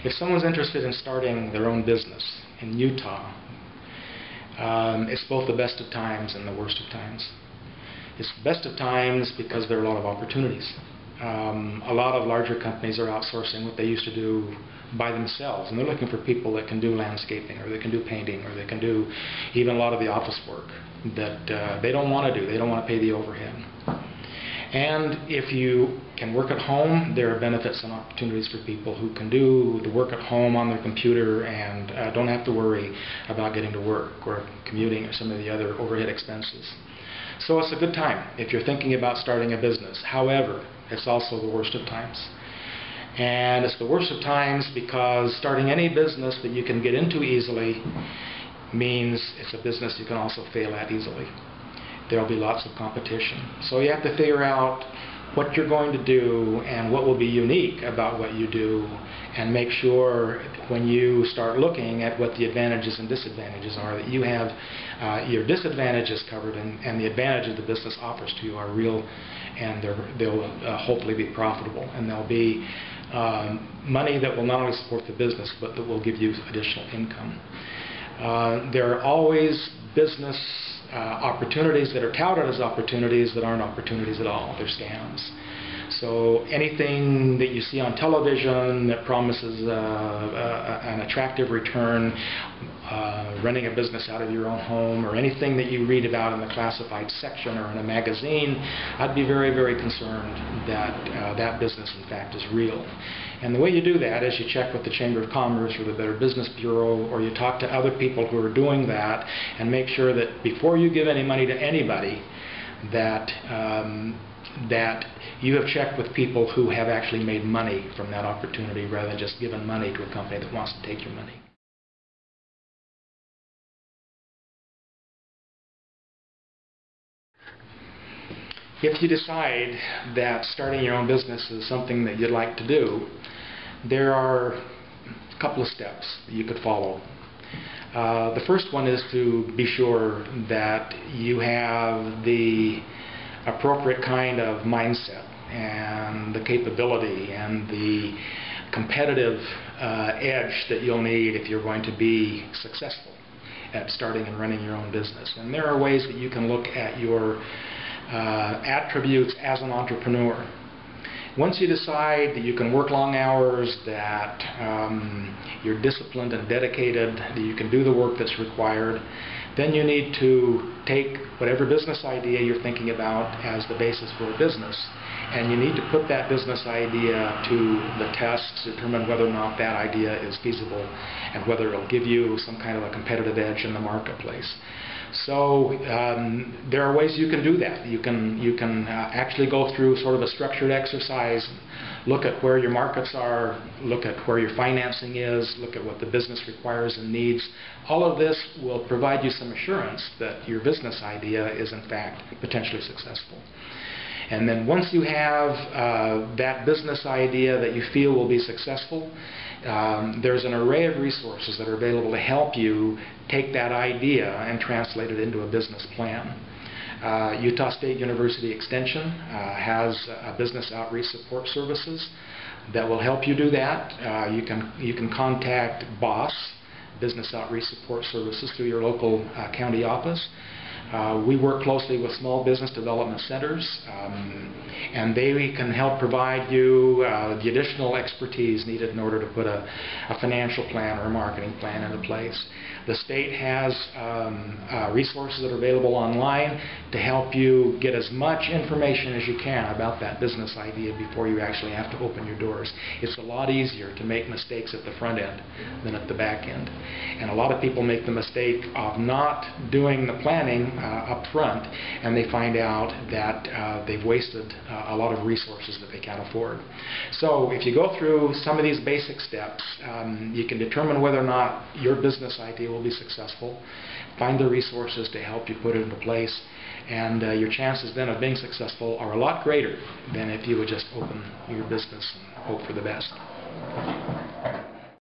If someone's interested in starting their own business in Utah, it's both the best of times and the worst of times. It's the best of times because there are a lot of opportunities. A lot of larger companies are outsourcing what they used to do by themselves, and they're looking for people that can do landscaping, or they can do painting, or they can do even a lot of the office work that they don't want to do. They don't want to pay the overhead. And if you can work at home, there are benefits and opportunities for people who can do the work at home on their computer and don't have to worry about getting to work or commuting or some of the other overhead expenses. So it's a good time if you're thinking about starting a business. However, it's also the worst of times. And it's the worst of times because starting any business that you can get into easily means it's a business you can also fail at easily. There will be lots of competition. So you have to figure out what you're going to do and what will be unique about what you do, and make sure when you start looking at what the advantages and disadvantages are, that you have your disadvantages covered and the advantages the business offers to you are real, and they'll hopefully be profitable, and there'll be money that will not only support the business but that will give you additional income. There are always business opportunities that are touted as opportunities that aren't opportunities at all. They're scams. So anything that you see on television that promises an attractive return, running a business out of your own home, or anything that you read about in the classified section or in a magazine, I'd be very, very concerned that that business in fact is real. And the way you do that is you check with the Chamber of Commerce or the Better Business Bureau, or you talk to other people who are doing that, and make sure that before you give any money to anybody, that you have checked with people who have actually made money from that opportunity, rather than just given money to a company that wants to take your money. If you decide that starting your own business is something that you'd like to do, there are a couple of steps that you could follow. The first one is to be sure that you have the appropriate kind of mindset and the capability and the competitive edge that you'll need if you're going to be successful at starting and running your own business. And there are ways that you can look at your attributes as an entrepreneur. Once you decide that you can work long hours, that you're disciplined and dedicated, that you can do the work that's required, then you need to take whatever business idea you're thinking about as the basis for a business, and you need to put that business idea to the test to determine whether or not that idea is feasible and whether it'll give you some kind of a competitive edge in the marketplace. So there are ways you can do that. You can actually go through sort of a structured exercise, look at where your markets are, look at where your financing is, look at what the business requires and needs. All of this will provide you some assurance that your business idea is in fact potentially successful. And then once you have that business idea that you feel will be successful, there's an array of resources that are available to help you take that idea and translate it into a business plan. Utah State University Extension has business outreach support services that will help you do that. You can contact BOSS, Business Outreach Support Services, through your local county office. We work closely with small business development centers, and they can help provide you the additional expertise needed in order to put a financial plan or a marketing plan into place. The state has resources that are available online to help you get as much information as you can about that business idea before you actually have to open your doors. It's a lot easier to make mistakes at the front end than at the back end. And a lot of people make the mistake of not doing the planning up front, and they find out that they've wasted a lot of resources that they can't afford. So if you go through some of these basic steps, you can determine whether or not your business idea will be successful, find the resources to help you put it into place, and your chances then of being successful are a lot greater than if you would just open your business and hope for the best.